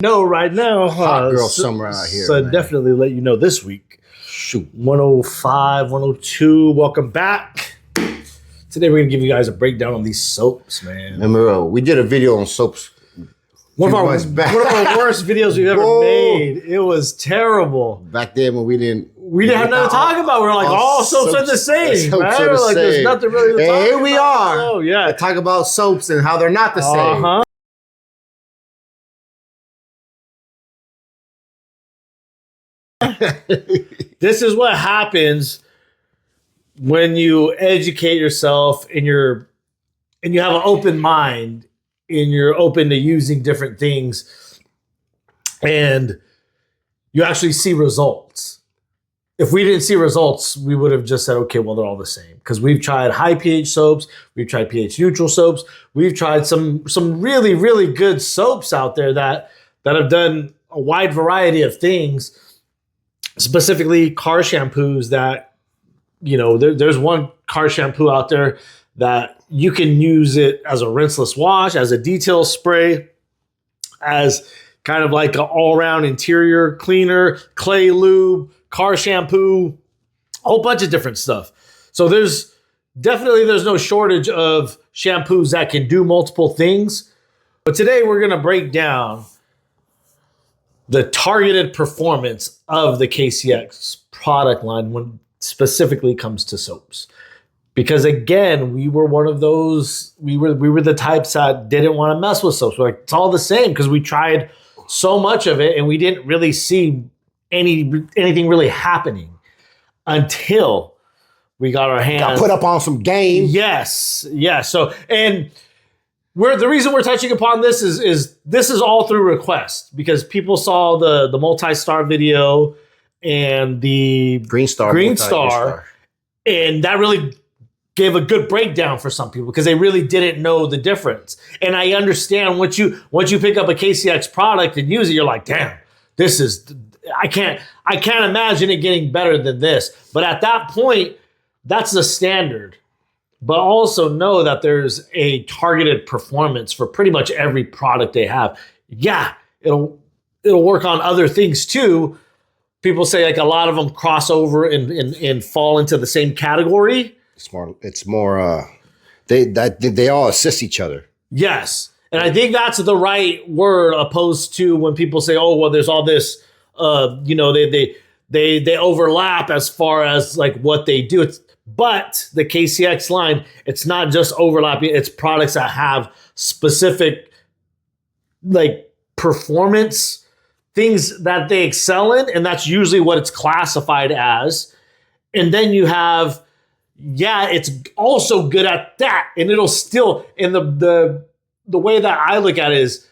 No, right now, hot girl summer out here. So man. definitely let you know this week. Shoot. 105, 102. Welcome back. Today we're gonna give you guys a breakdown on these soaps, man. Remember, we did a video on soaps. One of our worst videos we've ever made. It was terrible. Back then when we didn't have nothing to talk about. We were like, all soaps are the same. Right? Like, there's nothing really to talk about. Here we are. Oh, yeah. To talk about soaps and how they're not the same. Uh-huh. This is what happens when you educate yourself and you have an open mind and you're open to using different things and you actually see results. If we didn't see results, we would have just said, okay, well, they're all the same. Because we've tried high pH soaps, we've tried pH neutral soaps, we've tried some really, really good soaps out there that have done a wide variety of things. Specifically car shampoos that, there's one car shampoo out there that you can use it as a rinseless wash, as a detail spray, as kind of like an all-around interior cleaner, clay lube, car shampoo, a whole bunch of different stuff. So there's no shortage of shampoos that can do multiple things. But today we're going to break down the targeted performance of the KCX product line when specifically comes to soaps. Because again, we were one of those, we were the types that didn't want to mess with soaps. We're like, it's all the same because we tried so much of it and we didn't really see anything really happening until we got our hands. Got put up on some game. Yes. So, and the reason we're touching upon this is this is all through request because people saw the multi-star video and the Green Star, and that really gave a good breakdown for some people because they really didn't know the difference. And I understand once you pick up a KCX product and use it, you're like, damn, this is I can't imagine it getting better than this. But at that point, that's the standard. But also know that there's a targeted performance for pretty much every product they have. Yeah, it'll work on other things too. People say like a lot of them cross over and fall into the same category. It's more they all assist each other. Yes. And I think that's the right word opposed to when people say, oh, well, there's all this, they overlap as far as like what they do. But the KCX line, it's not just overlapping. It's products that have specific like performance things that they excel in. And that's usually what it's classified as. And then you have, it's also good at that. And it'll still, and the way that I look at it is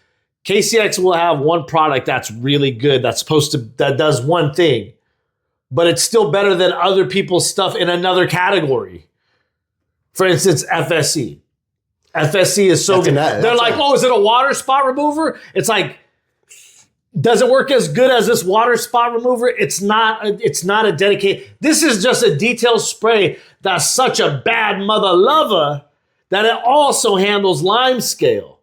KCX will have one product that's really good. That does one thing. But it's still better than other people's stuff in another category. For instance, FSC. FSC is so good. They're like, oh, is it a water spot remover? It's like, does it work as good as this water spot remover? It's not a dedicated. This is just a detail spray that's such a bad mother lover that it also handles lime scale.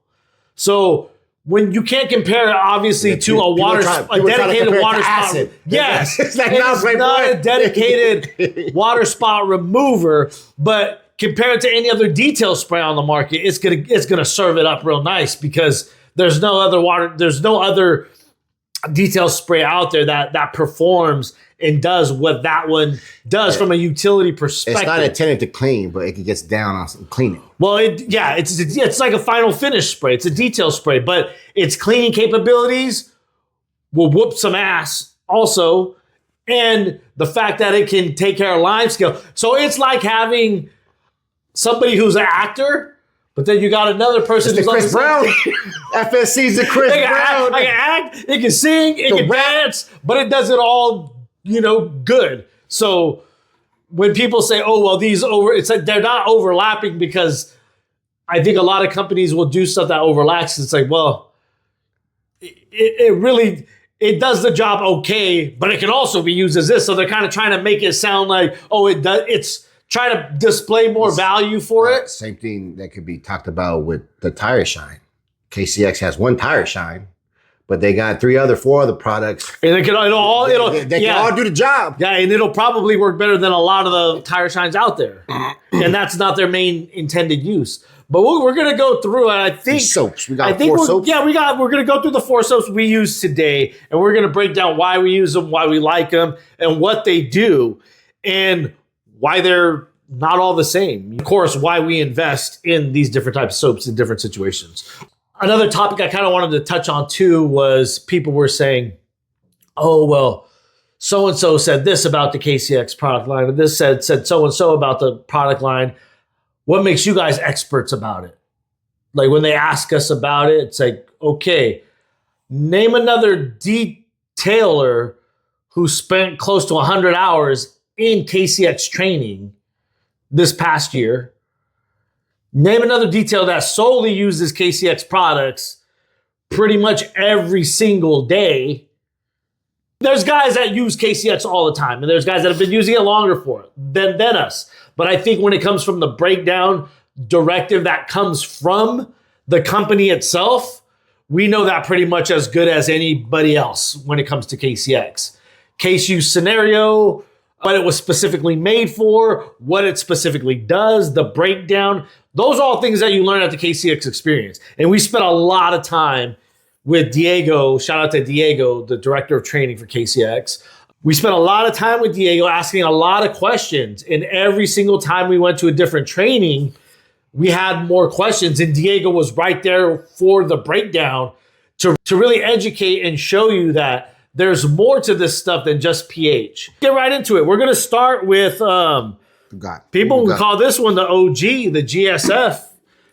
So when you can't compare it, obviously, to a dedicated water spot. Yes, it's not a dedicated water spot remover, but compared to any other detail spray on the market, it's gonna serve it up real nice because there's no other detail spray out there that performs and does what that one does from a utility perspective. It's not intended to clean, but it gets down on some cleaning. Well, it's like a final finish spray. It's a detail spray, but its cleaning capabilities will whoop some ass also. And the fact that it can take care of lime scale. So it's like having somebody who's an actor, but then you got another person who's Chris Brown. FSC's the Chris Brown. It can act, it can sing, it can dance, but it does it all, good. So when people say, oh, well, it's like they're not overlapping because I think a lot of companies will do stuff that overlaps. It's like, well, it does the job okay, but it can also be used as this. So they're kind of trying to make it sound like, oh, it's trying to display more value for it. Same thing that could be talked about with the tire shine. KCX has one tire shine, but they got 4 other products. And they can all They can all do the job. Yeah, and it'll probably work better than a lot of the tire shines out there. And that's not their main intended use. But we're going to go through, and I think soaps. We got 4 soaps. Yeah, we're going to go through the 4 soaps we use today, and we're going to break down why we use them, why we like them, and what they do, and why they're not all the same. Of course, why we invest in these different types of soaps in different situations. Another topic I kind of wanted to touch on too was people were saying, oh, well, so-and-so said this about the KCX product line, and this said so-and-so about the product line. What makes you guys experts about it? Like when they ask us about it, it's like, okay, name another detailer who spent close to 100 hours in KCX training this past year. Name another detailer that solely uses KCX products pretty much every single day. There's guys that use KCX all the time, and there's guys that have been using it longer for it than us. But I think when it comes from the breakdown directive that comes from the company itself, we know that pretty much as good as anybody else when it comes to KCX. Case use scenario, what it was specifically made for, what it specifically does, the breakdown. Those are all things that you learn at the KCX experience. And we spent a lot of time with Diego. Shout out to Diego, the director of training for KCX. We spent a lot of time with Diego asking a lot of questions. And every single time we went to a different training, we had more questions. And Diego was right there for the breakdown to really educate and show you that there's more to this stuff than just pH. Get right into it. We're going to start with people who call this one the OG, the GSF.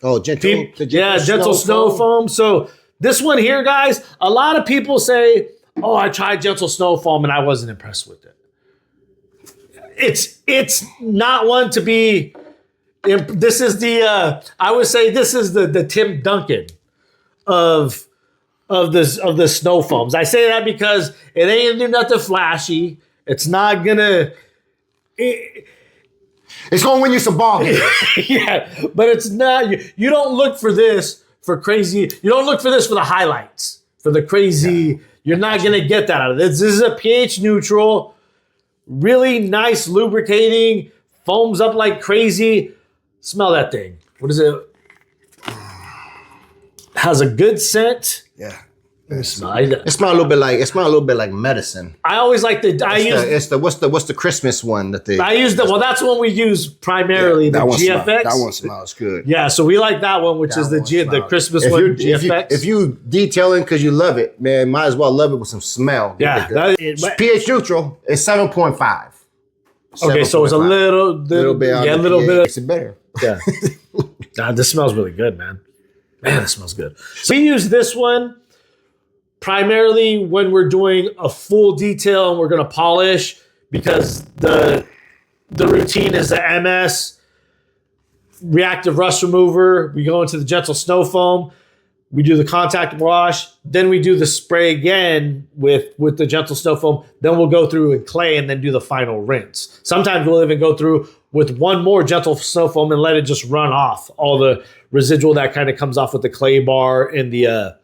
Oh, gentle snow foam. So this one here, guys, a lot of people say, oh, I tried gentle snow foam and I wasn't impressed with it. It's not one to be. This is I would say this is the Tim Duncan of the snow foams. I say that because it ain't do nothing flashy. It's not gonna. It's gonna win you some ball. Yeah, but it's not. You don't look for this for crazy. You don't look for this for the highlights, for the crazy. Yeah. You're not going to get that out of this. This is a pH neutral, really nice lubricating, foams up like crazy. Smell that thing. What is it? Has a good scent. Yeah. It smells a little bit like medicine. I always like what's the Christmas one that they that's the one we use primarily, the GFX. That one smells good. Yeah, so we like that one, which is the Christmas one, GFX. If you detailing because you love it, man, might as well love it with some smell. Yeah. pH neutral is 7.5. Okay, so it's a little bit. Yeah, a little bit. Makes it better. Yeah. This smells really good, man. Man, this smells good. So we use this one primarily when we're doing a full detail and we're going to polish, because the routine is the MS, reactive rust remover. We go into the gentle snow foam. We do the contact wash. Then we do the spray again with the gentle snow foam. Then we'll go through with clay and then do the final rinse. Sometimes we'll even go through with one more gentle snow foam and let it just run off all the residual that kind of comes off with the clay bar and the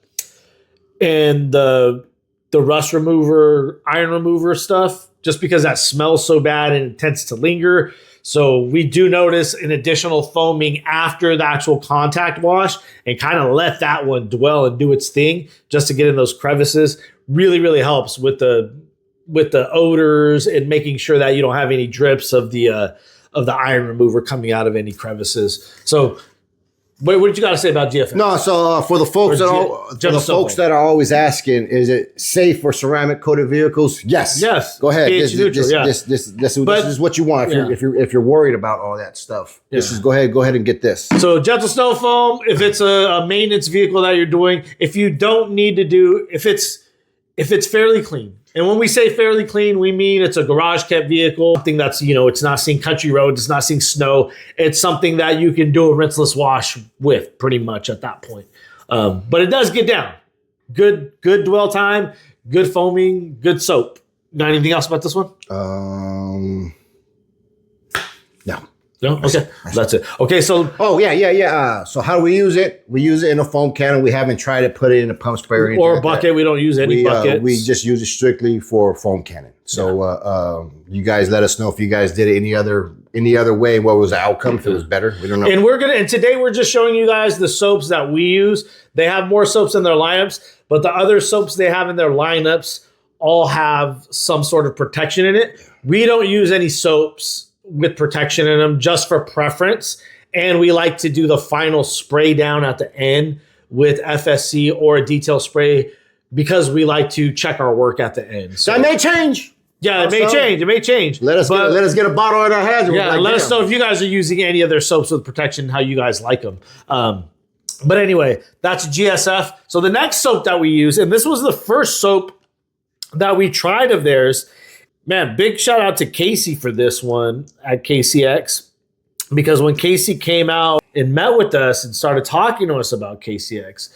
rust remover, iron remover stuff, just because that smells so bad and it tends to linger. So we do notice an additional foaming after the actual contact wash and kind of let that one dwell and do its thing just to get in those crevices. Really, really helps with the odors and making sure that you don't have any drips of the iron remover coming out of any crevices. So what did you got to say about GFX? No, so for the folks that are always asking, is it safe for ceramic coated vehicles? Yes. Yes. Go ahead. This is what you want if you're worried about all that stuff. Yeah. Go ahead and get this. So gentle snow foam, if it's a maintenance vehicle that you're doing, if you don't need to do, if it's fairly clean. And when we say fairly clean, we mean it's a garage kept vehicle, something that's, it's not seeing country roads, it's not seeing snow. It's something that you can do a rinseless wash with pretty much at that point. But it does get down. Good dwell time, good foaming, good soap. Got anything else about this one? No. No? Okay. That's it. Okay. So. Oh, yeah. So how do we use it? We use it in a foam can. We haven't tried to put it in a pump spray or anything Or a like bucket. that. We don't use any buckets. We just use it strictly for foam cannon. So you guys let us know if you guys did it any other way. What was the outcome? If it was better, we don't know. And today we're just showing you guys the soaps that we use. They have more soaps in their lineups, but the other soaps they have in their lineups all have some sort of protection in it. We don't use any soaps with protection in them, just for preference. And we like to do the final spray down at the end with FSC or a detail spray because we like to check our work at the end. So that may change. Yeah, it may change. Let us get a bottle in our hands. Yeah, let us know if you guys are using any of their soaps with protection, how you guys like them. But anyway, that's GSF. So the next soap that we use, and this was the first soap that we tried of theirs. Man, big shout out to Casey for this one at KCX, because when Casey came out and met with us and started talking to us about KCX,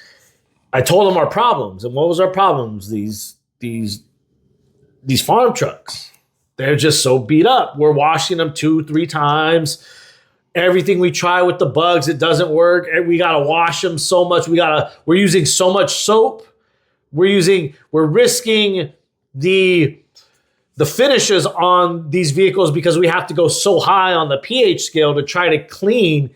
I told him our problems. And what was our problems? These farm trucks. They're just so beat up. We're washing them 2-3 times. Everything we try with the bugs, it doesn't work. We got to wash them so much. We're using so much soap. We're risking the finishes on these vehicles because we have to go so high on the pH scale to try to clean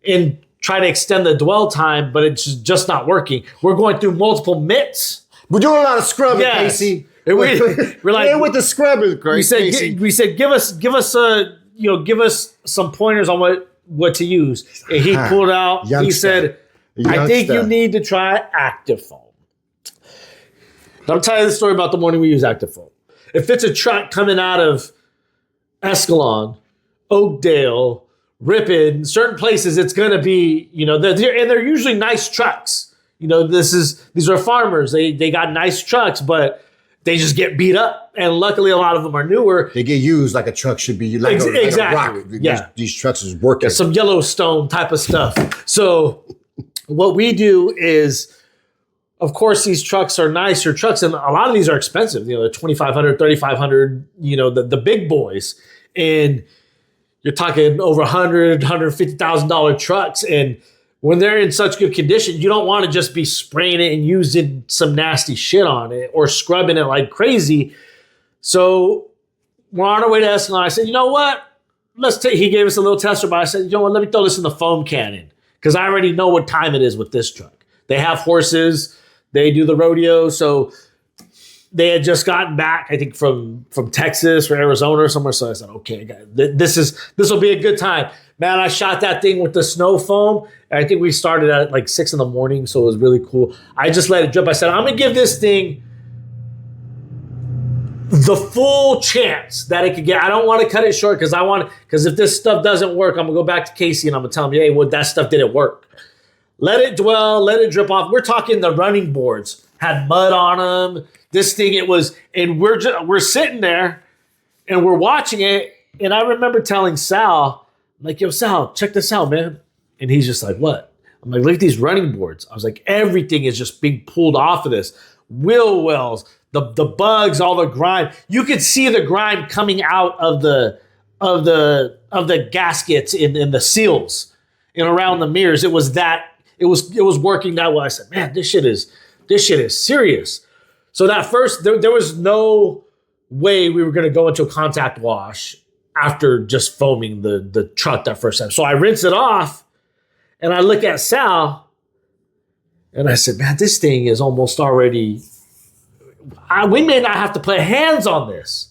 and try to extend the dwell time, but it's just not working. We're going through multiple mitts. We're doing a lot of scrubbing, Casey. We're like, with the scrubbing, Casey. We said, give us some pointers on what to use. And he pulled out. He said, I think you need to try Active Foam. I'll tell you the story about the morning we use Active Foam. If it's a truck coming out of Escalon, Oakdale, Ripon, certain places, it's going to be, they're usually nice trucks. These are farmers. They got nice trucks, but they just get beat up. And luckily, a lot of them are newer. They get used like a truck should be, like a rock. Yeah. These trucks is working. Some Yellowstone type of stuff. So what we do is, of course, these trucks are nicer trucks, and a lot of these are expensive. They're $2,500, $3,500, the big boys. And you're talking over $100,000, $150,000 trucks. And when they're in such good condition, you don't want to just be spraying it and using some nasty shit on it or scrubbing it like crazy. So we're on our way to Escalon. I said, you know what? He gave us a little tester, but I said, you know what? Let me throw this in the foam cannon because I already know what time it is with this truck. They have horses. They do the rodeo. So they had just gotten back, I think, from Texas or Arizona or somewhere. So I said, okay, this will be a good time. Man, I shot that thing with the snow foam. And I think we started at like 6 in the morning. So it was really cool. I just let it drip. I said, I'm going to give this thing the full chance that it could get. I don't want to cut it short because if this stuff doesn't work, I'm going to go back to Casey and I'm going to tell him, hey, well, that stuff didn't work. Let it dwell, let it drip off. We're talking the running boards had mud on them. This thing, and we're sitting there and we're watching it. And I remember telling Sal, I'm like, yo, Sal, check this out, man. And he's just like, what? I'm like, look at these running boards. I was like, everything is just being pulled off of this. Wheel wells, the bugs, all the grime. You could see the grime coming out of the gaskets and the seals and around the mirrors. It was working that well. I said, man, this shit is serious. So that first, there was no way we were going to go into a contact wash after just foaming the truck that first time. So I rinse it off and I look at Sal and I said, man, this thing is almost already, we may not have to put hands on this.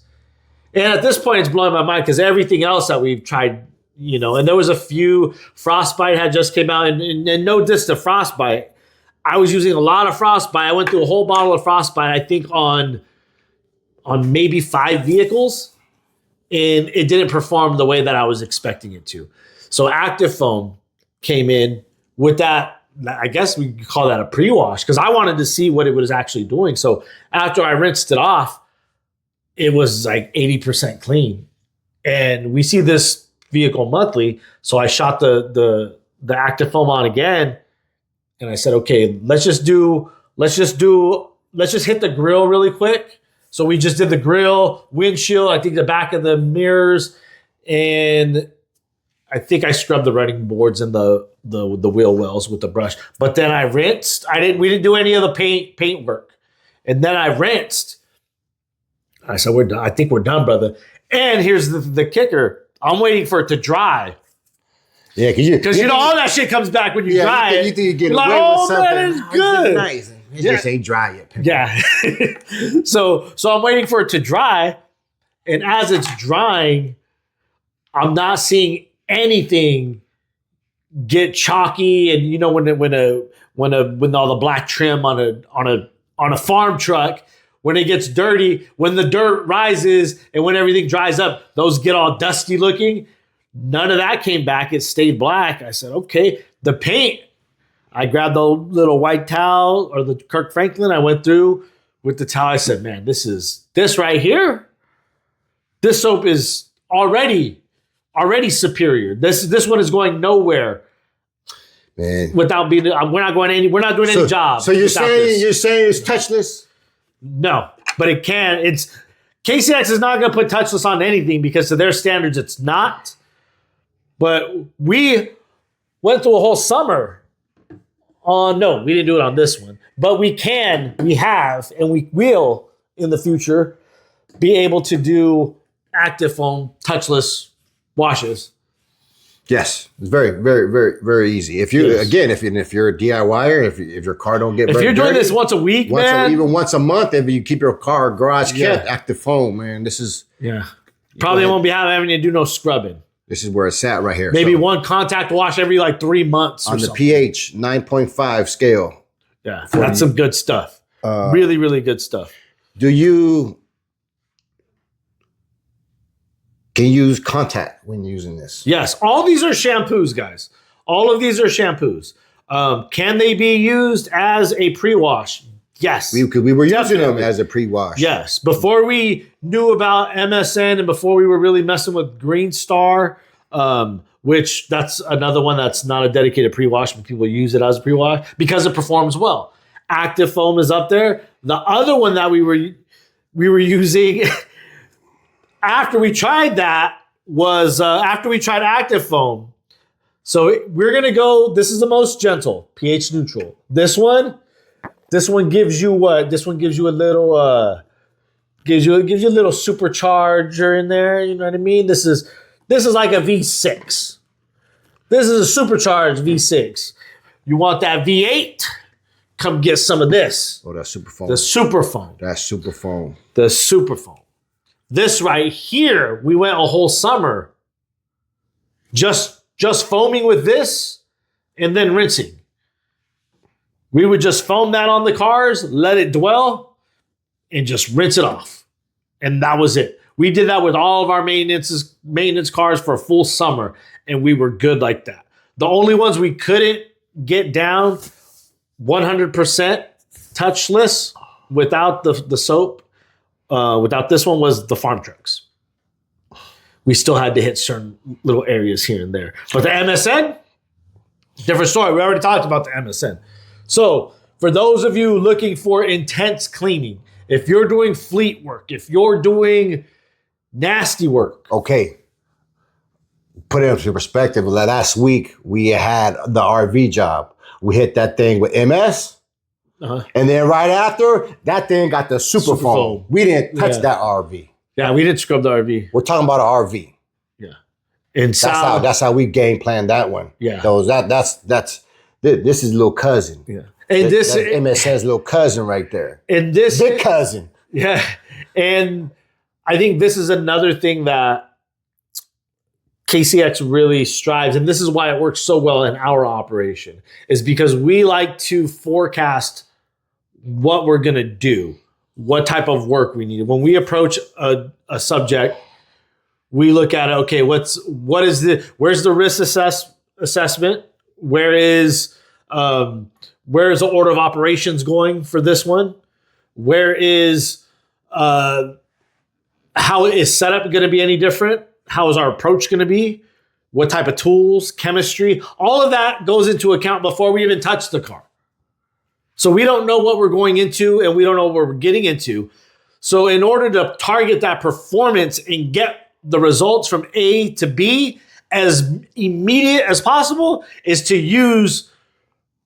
And at this point, it's blowing my mind because everything else that we've tried, and there was a few. Frostbite had just came out, and no diss to Frostbite. I was using a lot of Frostbite. I went through a whole bottle of Frostbite, I think on maybe 5 vehicles, and it didn't perform the way that I was expecting it to. So Active Foam came in with that. I guess we could call that a pre-wash because I wanted to see what it was actually doing. So after I rinsed it off, it was like 80% clean. And we see this vehicle monthly. So I shot the Active Foam on again. And I said, okay, let's just hit the grill really quick. So we just did the grill, windshield, I think the back of the mirrors. And I think I scrubbed the running boards and the wheel wells with the brush. But then I rinsed. We didn't do any of the paint work. And then I rinsed. I said, we're done. I think we're done, brother. And here's the kicker. I'm waiting for it to dry. Yeah, because you know all that shit comes back when you dry it. You think you get like, away with something. Man, it's good. Nice. It just ain't dry yet. Yeah. So I'm waiting for it to dry. And as it's drying, I'm not seeing anything get chalky. And you know when all the black trim on a farm truck, when it gets dirty, when the dirt rises and when everything dries up, those get all dusty looking. None of that came back. It stayed black. I said, okay. The paint, I grabbed the little white towel or the Kirk Franklin. I went through with the towel. I said, man, this right here, this soap is already superior. This one is going nowhere. Man. Without being, we're not doing any job. So you're saying it's touchless? No, but it can. KCX is not going to put touchless on anything because to their standards, it's not. But we went through a whole summer no, we didn't do it on this one. But we have, and we will in the future be able to do active foam touchless washes. Yes, it's very, very, very, very easy. If you're a DIYer, if your car don't get if you're doing dirty, this once a week, even once a month, if you keep your car garage kept, active foam, man, this is probably won't be having to do no scrubbing. This is where it's at right here. Maybe one contact wash every 3 months on the pH 9.5 scale. Yeah, that's some good stuff. Really, really good stuff. Can you use contact when using this? Yes. All these are shampoos, guys. All of these are shampoos. Can they be used as a pre-wash? Yes. We were using them as a pre-wash. Yes. Before we knew about MSN and before we were really messing with Green Star, which that's another one that's not a dedicated pre-wash, but people use it as a pre-wash because it performs well. Active foam is up there. The other one that we were using after we tried that was after we tried active foam. So we're going to go, this is the most gentle, pH neutral. This one gives you what? This one gives you a little gives you a little supercharger in there, you know what I mean? This is like a V6. This is a supercharged V6. You want that V8? Come get some of this. Oh, that's super foam. The super foam. That's super foam. The super foam. This right here, we went a whole summer just foaming with this and then rinsing. We would just foam that on the cars, let it dwell, and just rinse it off. And that was it. We did that with all of our maintenance cars for a full summer, and we were good like that. The only ones we couldn't get down 100% touchless without the soap, without this one, was the farm trucks. We still had to hit certain little areas here and there. But the MSN, different story. We already talked about the MSN. So for those of you looking for intense cleaning, if you're doing fleet work, if you're doing nasty work. Okay. Put it into perspective. Last week, we had the RV job. We hit that thing with MS. Uh-huh. And then right after, that thing got the super foam. We didn't touch that RV. Yeah, we didn't scrub the RV. We're talking about an RV. Yeah. And that's how we game planned that one. Yeah. So this is little cousin. Yeah. And that's MSN's little cousin right there. And this big cousin. Yeah. And I think this is another thing that KCX really strives, and this is why it works so well in our operation, is because we like to forecast what we're going to do, what type of work we need. When we approach a subject, we look at it, okay, where's the risk assessment? Where is the order of operations going for this one? Where is how is setup going to be any different? How is our approach going to be? What type of tools, chemistry, all of that goes into account before we even touch the car. So we don't know what we're going into and we don't know what we're getting into. So in order to target that performance and get the results from A to B as immediate as possible is to use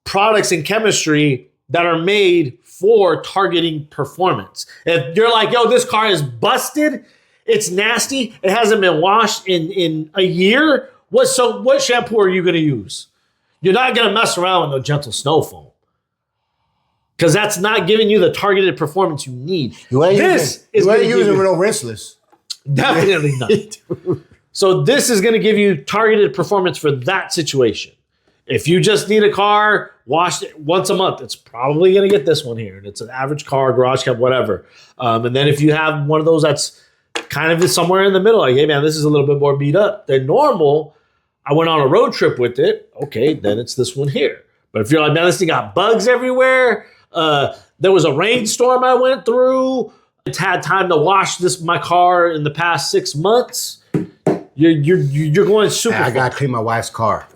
products and chemistry that are made for targeting performance. If you're like, yo, this car is busted, it's nasty, it hasn't been washed in a year, what shampoo are you going to use? You're not going to mess around with no gentle snow foam because that's not giving you the targeted performance you need. You ain't using no rinseless. Definitely not. So this is going to give you targeted performance for that situation. If you just need a car washed once a month, it's probably going to get this one here. And it's an average car, garage cab, whatever. And then if you have one of those that's kind of somewhere in the middle, like, hey, man, this is a little bit more beat up than normal. I went on a road trip with it. Okay, then it's this one here. But if you're like, man, this thing got bugs everywhere. There was a rainstorm I went through. It's had time to wash my car in the past 6 months. You're going super. I gotta clean my wife's car.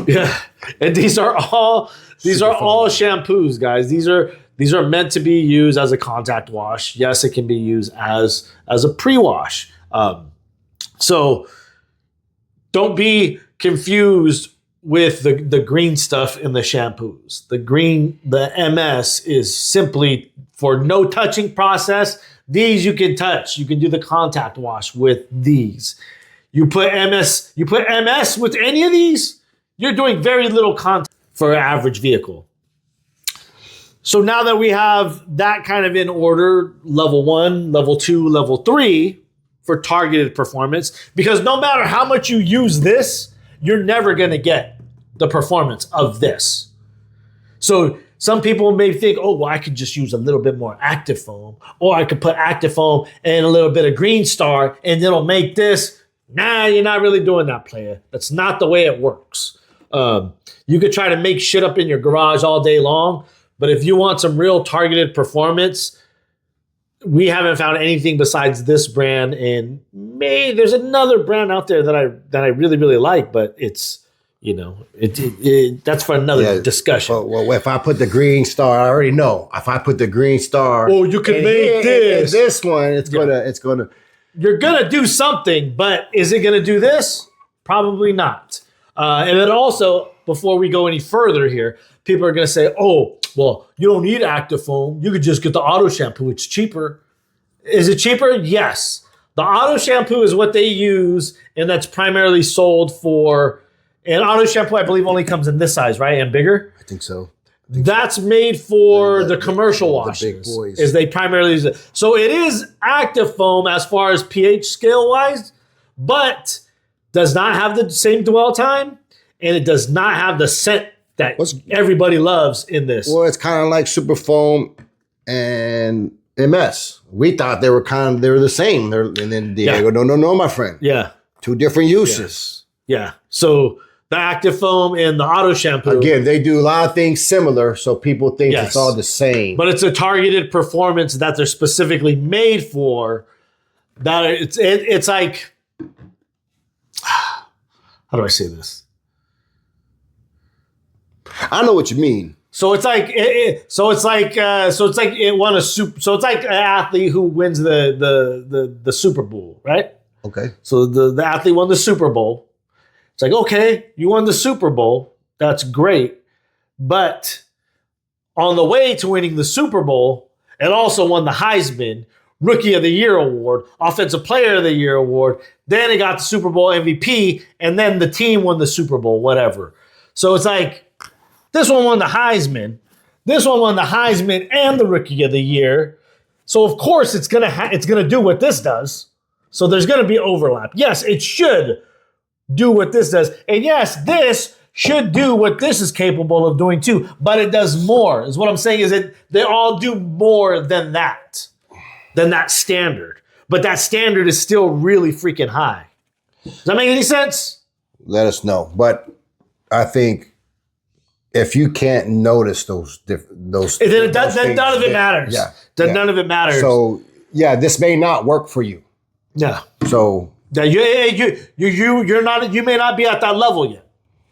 Yeah, and these are all shampoos, guys. These are meant to be used as a contact wash. Yes, it can be used as a pre-wash. So don't be confused with the green stuff in the shampoos. The MS is simply for no touching process. These you can touch. You can do the contact wash with these. You put MS with any of these, you're doing very little contact for an average vehicle. So now that we have that kind of in order, level 1, level 2, level 3 for targeted performance, because no matter how much you use this, you're never going to get the performance of this. So some people may think, oh, well, I could just use a little bit more active foam, or I could put active foam and a little bit of Green Star, and it'll make this. Nah, you're not really doing that, player. That's not the way it works. You could try to make shit up in your garage all day long, but if you want some real targeted performance, we haven't found anything besides this brand. And there's another brand out there that I really, really like, but it's, that's for another discussion. Well, if I put the Green Star, I already know. If I put the Green Star, you can make this. This one, it's gonna. You're gonna do something, but is it gonna do this? Probably not. And then also, before we go any further here, people are gonna say, "Oh, well, you don't need active foam. You could just get the auto shampoo. It's cheaper." Is it cheaper? Yes. The auto shampoo is what they use, and that's primarily sold for. And auto shampoo, I believe, only comes in this size, right, and bigger. I think so. That's made for the commercial washes. The big boys. Is they primarily use it. So it is active foam as far as pH scale wise, but does not have the same dwell time, and it does not have the scent that everybody loves in this. Well, it's kind of like super foam and MS. We thought they were the same. And then Diego, no, my friend. Yeah. 2 different uses. Yeah. So the active foam and the auto shampoo. Again, they do a lot of things similar, so people think it's all the same. But it's a targeted performance that they're specifically made for. That it's like, how do I say this? I know what you mean. So it's like it won a super. So it's like an athlete who wins the Super Bowl, right? Okay. So the athlete won the Super Bowl. It's like, okay, you won the Super Bowl. That's great. But on the way to winning the Super Bowl, it also won the Heisman, Rookie of the Year award, Offensive Player of the Year award. Then it got the Super Bowl MVP, and then the team won the Super Bowl, whatever. So it's like, this one won the Heisman. This one won the Heisman and the Rookie of the Year. So of course it's gonna do what this does. So there's gonna be overlap. Yes, it should do what this does. And yes, this should do what this is capable of doing too, but it does more. Is what I'm saying is that they all do more than that standard. But that standard is still really freaking high. Does that make any sense? Let us know. But I think if you can't notice those then none of it matters. Yeah. None of it matters. So yeah, this may not work for you. Yeah. So yeah, you may not be at that level yet,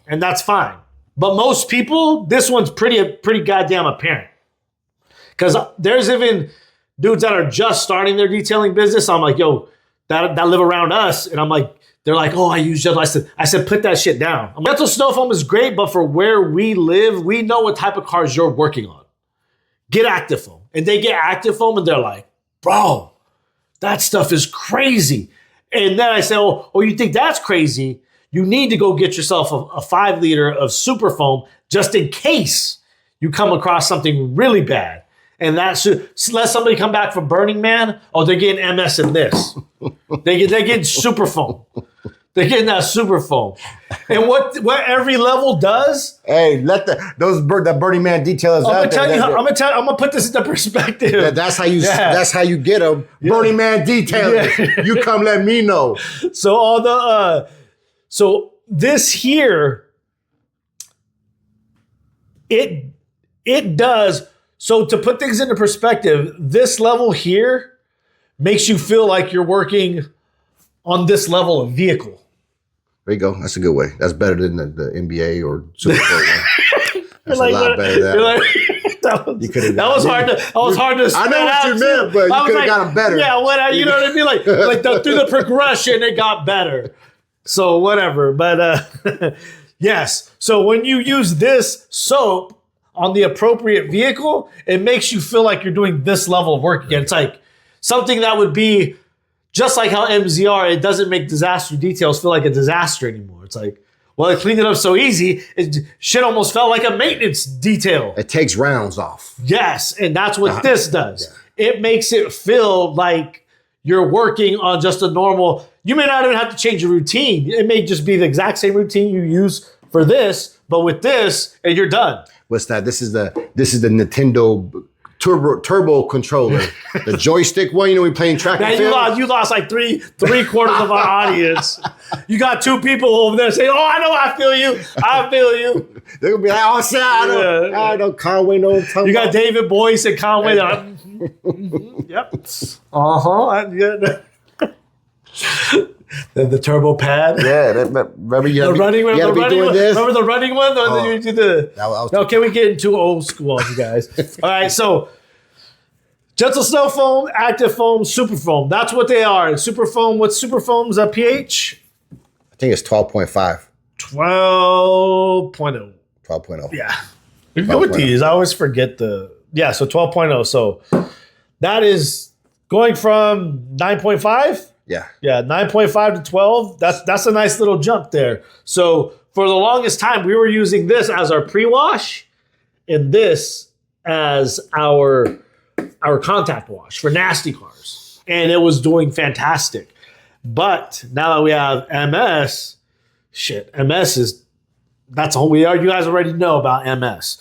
and that's fine. But most people, this one's pretty goddamn apparent. Because there's even dudes that are just starting their detailing business. I'm like, yo, that live around us, and I'm like, they're like, oh, I use gentle. I said, put that shit down. Gentle snow foam is great, but for where we live, we know what type of cars you're working on. Get active foam. And they get active foam and they're like, bro, that stuff is crazy. And then I say, oh, you think that's crazy? You need to go get yourself a 5 liter of super foam just in case you come across something really bad. And that should let somebody come back from Burning Man. Oh, they're getting MS in this. They're getting super foam. They're getting that super foam. And what every level does. Hey, let the Burning Man detailers out there. I'm gonna put this into perspective. That's how you get them. Yeah. Burning Man detailers. Yeah. You come let me know. So all the so this here, it does. So to put things into perspective, this level here makes you feel like you're working on this level of vehicle. There you go. That's a good way. That's better than the NBA or Super Bowl one. That's a lot better than that. That was hard to spell out. I know what you meant, but you could have got them better. Yeah, you know what I mean? Like through the progression, it got better. So whatever. But yes. So when you use this soap on the appropriate vehicle, it makes you feel like you're doing this level of work again. It's like something that would be just like how MZR, it doesn't make disaster details feel like a disaster anymore. It's like, well, it cleaned it up so easy, shit almost felt like a maintenance detail. It takes rounds off. Yes, and that's what this does. Yeah. It makes it feel like you're working on just a normal, you may not even have to change your routine. It may just be the exact same routine you use for this, but with this, and you're done. What's that? This is the Nintendo turbo controller, the joystick one. You know, we playing track and field. You lost like three quarters of our audience. You got 2 people over there saying, "Oh, I know, I feel you." They're gonna be like, "Oh, shit, I know Conway knows." You got David Boyce and Conway. Yep. Yeah. The turbo pad. Yeah, remember the running one. Remember the running one? No, can we get into old school on you guys? All right, so gentle snow foam, active foam, super foam. That's what they are. And super foam, what's super foam's pH? I think it's 12.5. 12.0. 12.0. Yeah. We can go with these. I always forget so 12.0. So that is going from 9.5. Yeah, 9.5 to 12. That's a nice little jump there. So for the longest time, we were using this as our pre-wash and this as our contact wash for nasty cars, and it was doing fantastic. But now that we have MS, that's all we are. You guys already know about MS.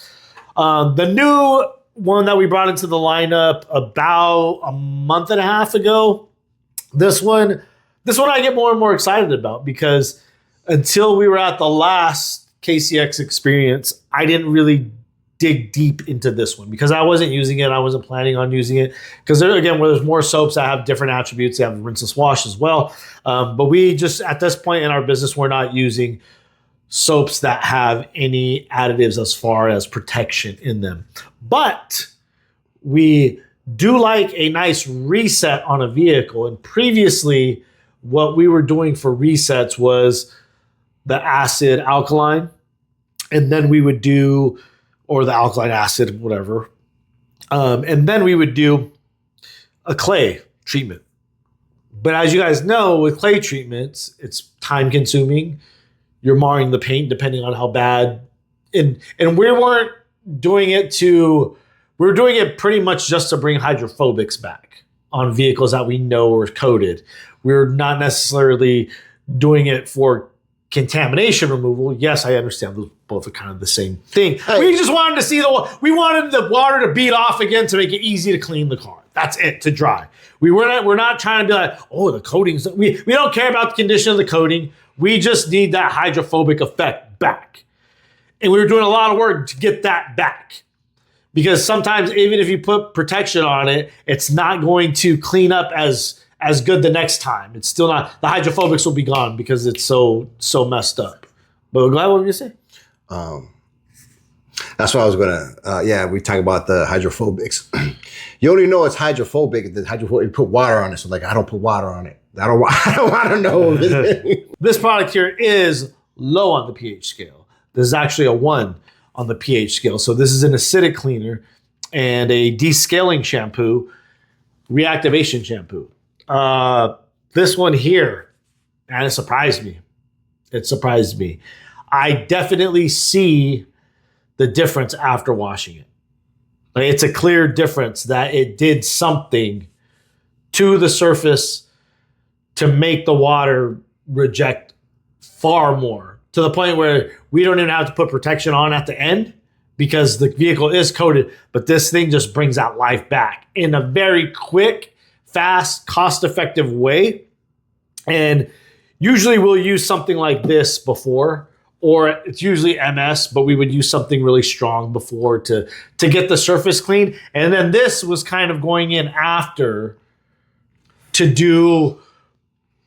The new one that we brought into the lineup about a month and a half ago. This one I get more and more excited about because until we were at the last KCX experience, I didn't really dig deep into this one because I wasn't using it. I wasn't planning on using it because where there's more soaps that have different attributes, they have rinseless wash as well. But we just, at this point in our business, we're not using soaps that have any additives as far as protection in them. But we do like a nice reset on a vehicle. And previously, what we were doing for resets was the acid alkaline, and then we would do, or the alkaline acid, whatever. And then we would do a clay treatment. But as you guys know, with clay treatments, it's time consuming. You're marring the paint depending on how bad. And we weren't doing it we were doing it pretty much just to bring hydrophobics back on vehicles that we know are coated. We're not necessarily doing it for contamination removal. Yes, I understand those both are kind of the same thing. Hey. We just wanted to we wanted the water to beat off again to make it easy to clean the car. That's it, to dry. We're not trying to be like, oh, the coatings. We don't care about the condition of the coating. We just need that hydrophobic effect back. And we were doing a lot of work to get that back. Because sometimes even if you put protection on it, it's not going to clean up as good the next time. It's still not, the hydrophobics will be gone because it's so messed up. But glad, what were you say? That's what I was gonna. We talk about the hydrophobics. You only know it's hydrophobic. The hydrophobic, you put water on it. So like, I don't put water on it. I don't want to know. This product here is low on the pH scale. This is actually a 1 on the pH scale. So this is an acidic cleaner and a descaling shampoo, reactivation shampoo. This one here, and it surprised me. It surprised me. I definitely see the difference after washing it. Like, it's a clear difference that it did something to the surface to make the water reject far more, to the point where we don't even have to put protection on at the end because the vehicle is coated, but this thing just brings that life back in a very quick, fast, cost-effective way. And usually we'll use something like this before, or it's usually MS, but we would use something really strong before to get the surface clean. And then this was kind of going in after to do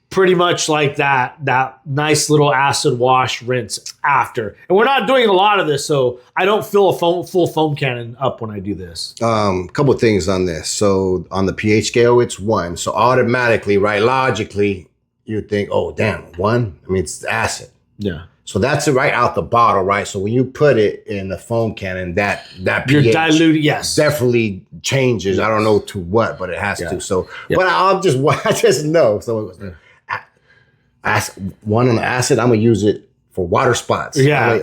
pretty much like that nice little acid wash rinse after. And we're not doing a lot of this, so I don't fill a full foam cannon up when I do this. Couple of things on this. So on the pH scale, it's 1. So automatically, right, logically, you think, oh, damn, 1? I mean, it's acid. Yeah. So that's it right out the bottle, right? So when you put it in the foam cannon, that You're pH diluting, yes. definitely changes. I don't know to what, but it has to. So, Yeah. but I just know. So one on the acid, I'm gonna use it for water spots. Yeah.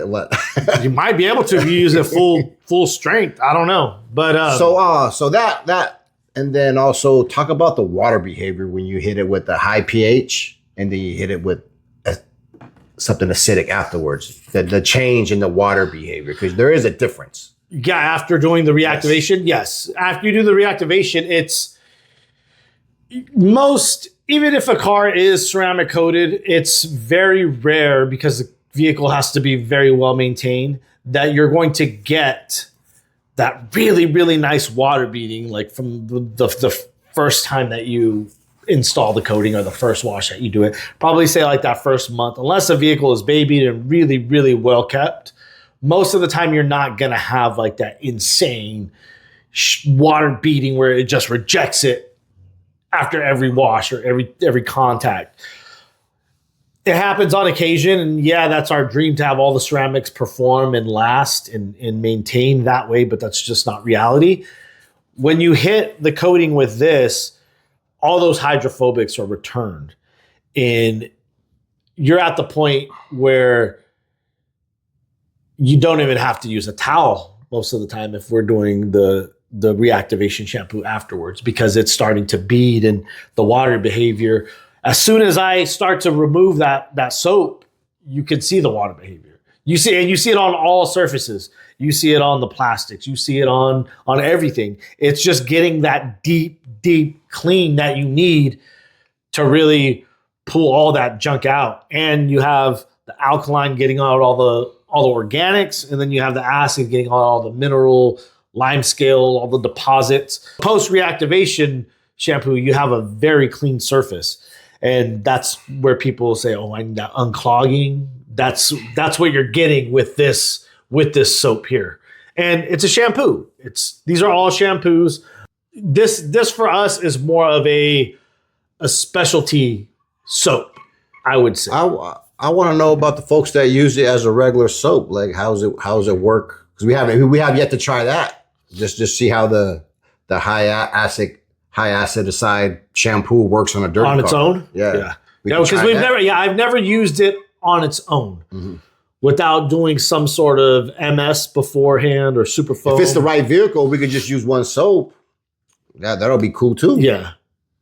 You might be able to if you use it full strength. I don't know, but so that, and then also talk about the water behavior when you hit it with the high pH and then you hit it with something acidic afterwards. The change in the water behavior, because there is a difference. Yeah, after doing the reactivation, yes. After you do the reactivation, it's even if a car is ceramic coated, it's very rare, because the vehicle has to be very well maintained, that you're going to get that really, really nice water beading, like from the first time that you install the coating or the first wash that you do it. Probably say like that first month, unless a vehicle is babied and really, really well kept. Most of the time, you're not going to have like that insane water beading where it just rejects it after every wash or every contact. It happens on occasion, and yeah, that's our dream, to have all the ceramics perform and last and maintain that way, but that's just not reality. When you hit the coating with this, all those hydrophobics are returned, and you're at the point where you don't even have to use a towel most of the time if we're doing the reactivation shampoo afterwards, because it's starting to bead and the water behavior. As soon as I start to remove that soap, you can see the water behavior. You see it on all surfaces. You see it on the plastics. You see it on everything. It's just getting that deep clean that you need to really pull all that junk out. And you have the alkaline getting out all the organics, and then you have the acid getting out all the mineral, lime scale, all the deposits. Post reactivation shampoo, you have a very clean surface. And that's where people say, oh, I need that unclogging. That's what you're getting with this soap here. And it's a shampoo. These are all shampoos. This for us is more of a specialty soap, I would say. I want to know about the folks that use it as a regular soap. Like, how's it work? Because we have yet to try that. Just see how the high acidicide shampoo works on a dirt on its car. own. Yeah, because I've never used it on its own. Mm-hmm. Without doing some sort of MS beforehand or super foam. If it's the right vehicle, we could just use one soap. That'll be cool too. Yeah.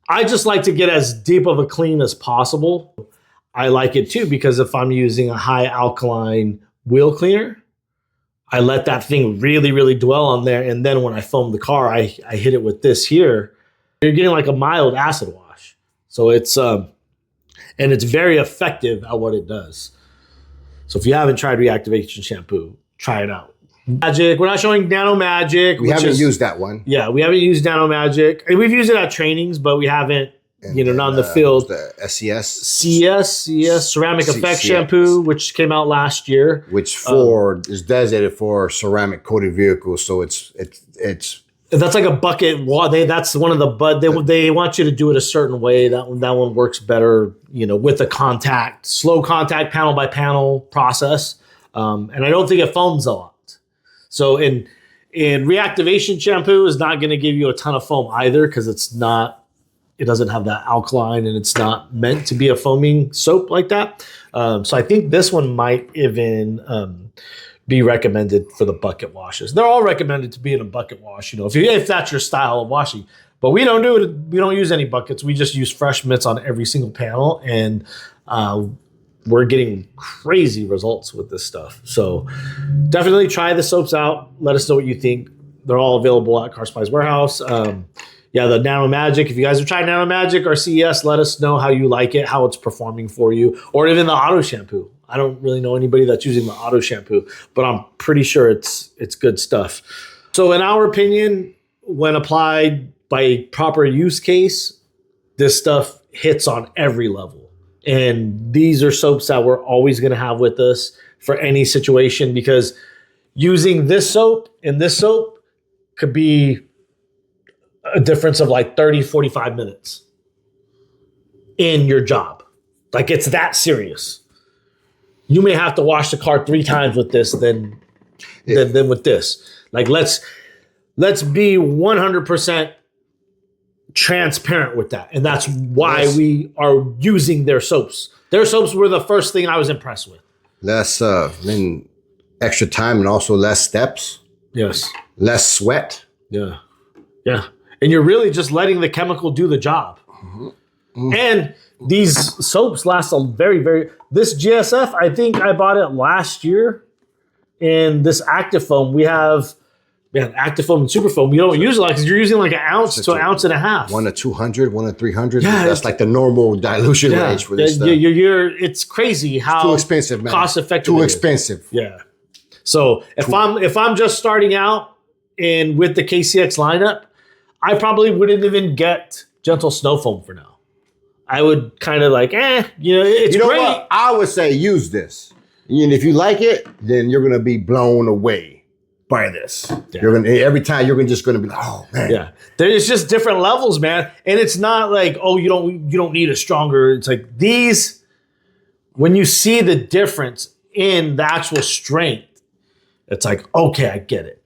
I just like to get as deep of a clean as possible. I like it too, because if I'm using a high alkaline wheel cleaner, I let that thing really, really dwell on there. And then when I foam the car, I hit it with this here. You're getting like a mild acid wash. So it's very effective at what it does. So if you haven't tried reactivation shampoo, try it out. Magic. We're not showing Nano Magic. We haven't used that one. Yeah, we haven't used Nano Magic. We've used it at trainings, but we haven't, not in the field. The SCS? CS, Ceramic Effect Shampoo, which came out last year. Which is designated for ceramic coated vehicles. So it's That's like a bucket. That's one of the they want you to do it a certain way. That one works better, with the slow contact, panel by panel process. And I don't think it foams a lot. So in reactivation shampoo is not going to give you a ton of foam either because it doesn't have that alkaline and it's not meant to be a foaming soap like that. So I think this one might even be recommended for the bucket washes. They're all recommended to be in a bucket wash, if that's your style of washing. But we don't do it. We don't use any buckets. We just use fresh mitts on every single panel, and we're getting crazy results with this stuff. So definitely try the soaps out. Let us know what you think. They're all available at Car Supplies Warehouse. The Nano Magic. If you guys have tried Nano Magic or CES, let us know how you like it, how it's performing for you, or even the auto shampoo. I don't really know anybody that's using the auto shampoo, but I'm pretty sure it's good stuff. So in our opinion, when applied by a proper use case, this stuff hits on every level. And these are soaps that we're always going to have with us for any situation, because using this soap and this soap could be a difference of like 30, 45 minutes in your job. Like, it's that serious. You may have to wash the car 3 times with this than with this. Like, let's be 100% transparent with that. And that's why we are using their soaps. Their soaps were the first thing I was impressed with. Less extra time and also less steps. Yes. Less sweat. Yeah. Yeah. And you're really just letting the chemical do the job. Mm-hmm. Mm-hmm. And these soaps last a very, very... This GSF, I think I bought it last year. And this Active Foam, we have Active Foam and Super Foam. You don't use a lot because you're using like an ounce to an ounce and a half. 1 to 200, 1 to 300. Yeah, that's like the normal dilution range for this stuff. It's crazy how... It's too expensive, man. Cost effective. Too expensive. Yeah. So if I'm just starting out and with the KCX lineup, I probably wouldn't even get Gentle Snow Foam for now. I would kind of like, it's great. What? I would say use this. And if you like it, then you're going to be blown away by this. Yeah. Every time you're just going to be like, oh, man. Yeah. There's just different levels, man. And it's not like, oh, you don't need a stronger. It's like these, when you see the difference in the actual strength, it's like, okay, I get it.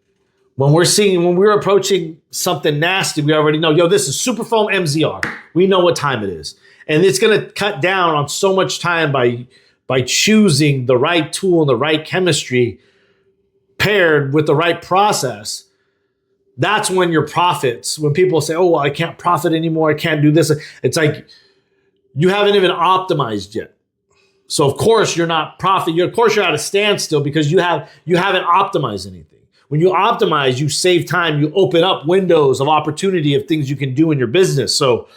When we're approaching something nasty, we already know, this is Super Foam MZR. We know what time it is. And it's going to cut down on so much time by choosing the right tool and the right chemistry paired with the right process. That's when your profits, when people say, oh, well, I can't profit anymore, I can't do this. It's like, you haven't even optimized yet. So of course you're not profiting. Of course you're at a standstill because you haven't optimized anything. When you optimize, you save time, you open up windows of opportunity of things you can do in your business. So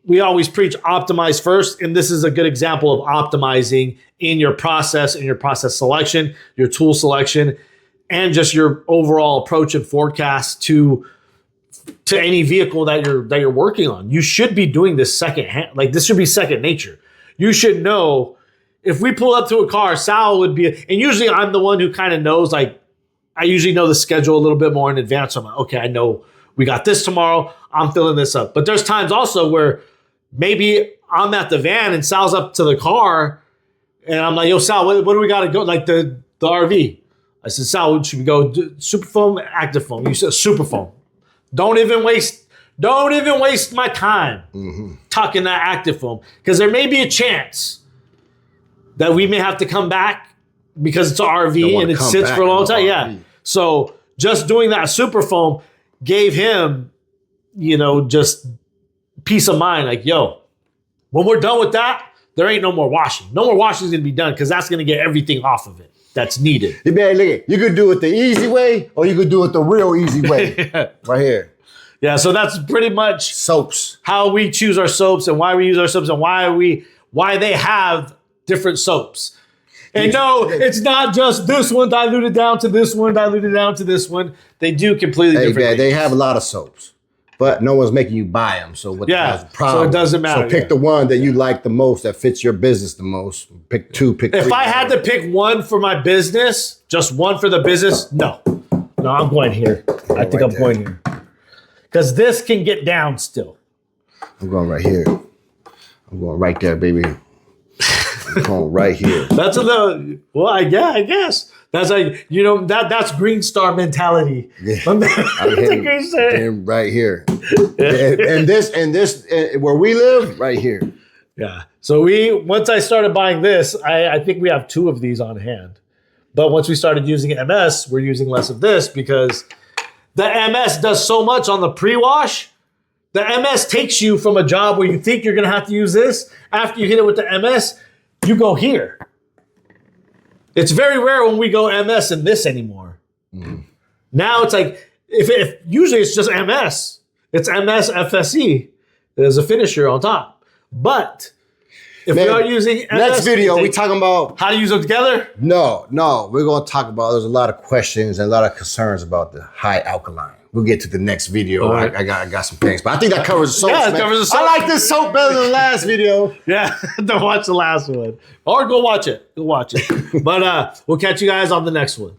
we always preach optimize first, and this is a good example of optimizing in your process selection, your tool selection, and just your overall approach and forecast to any vehicle that you're working on. You should be doing this secondhand. Like, this should be second nature. You should know, if we pull up to a car, Sal would be, and usually I'm the one who kind of knows, like, I usually know the schedule a little bit more in advance. I'm like, okay, I know we got this tomorrow. I'm filling this up. But there's times also where maybe I'm at the van and Sal's up to the car and I'm like, yo, Sal, what do we got to go? Like the RV. I said, Sal, should we go Super Foam, Active Foam? You said Super Foam. Don't even waste my time talking that Active Foam, because there may be a chance that we may have to come back because it's an RV and it sits for a long time. Yeah. So just doing that Super Foam gave him, just peace of mind. Like, yo, when we're done with that, there ain't no more washing. No more washing is going to be done because that's going to get everything off of it that's needed. You could do it the easy way or you could do it the real easy way. Right here. Yeah. So that's pretty much soaps, how we choose our soaps and why we use our soaps and why they have different soaps. And no, it's not just this one diluted down to this one, diluted down to this one. They do completely different things. They have a lot of soaps, but no one's making you buy them. So the problem? So it doesn't matter. So pick the one that you like the most, that fits your business the most. Pick 2, pick 3. If I had to pick one for my business, just one for the business, no, I'm going here. I think I'm going here. because this can get down still. I'm going right here. I'm going right there, baby. I'm going right here. That's another. Well, I guess that's like that's Green Star mentality. Yeah. I'm hitting right here. and this where we live right here. Yeah. So once I started buying this, I think we have 2 of these on hand. But once we started using MS, we're using less of this because the MS does so much on the pre-wash. The MS takes you from a job where you think you're going to have to use this. After you hit it with the MS, you go here. It's very rare when we go MS in this anymore. Mm. Now it's like, if usually it's just MS. It's MS FSE. There's a finisher on top. But if we are using MS, next video, we talking about how to use them together? No. We're going to talk about, there's a lot of questions and a lot of concerns about the high alkaline. We'll get to the next video. Right. I got some things, but I think that covers the soap. Yeah, it covers the soap. I like this soap better than the last video. Yeah, don't watch the last one. Or go watch it. But we'll catch you guys on the next one.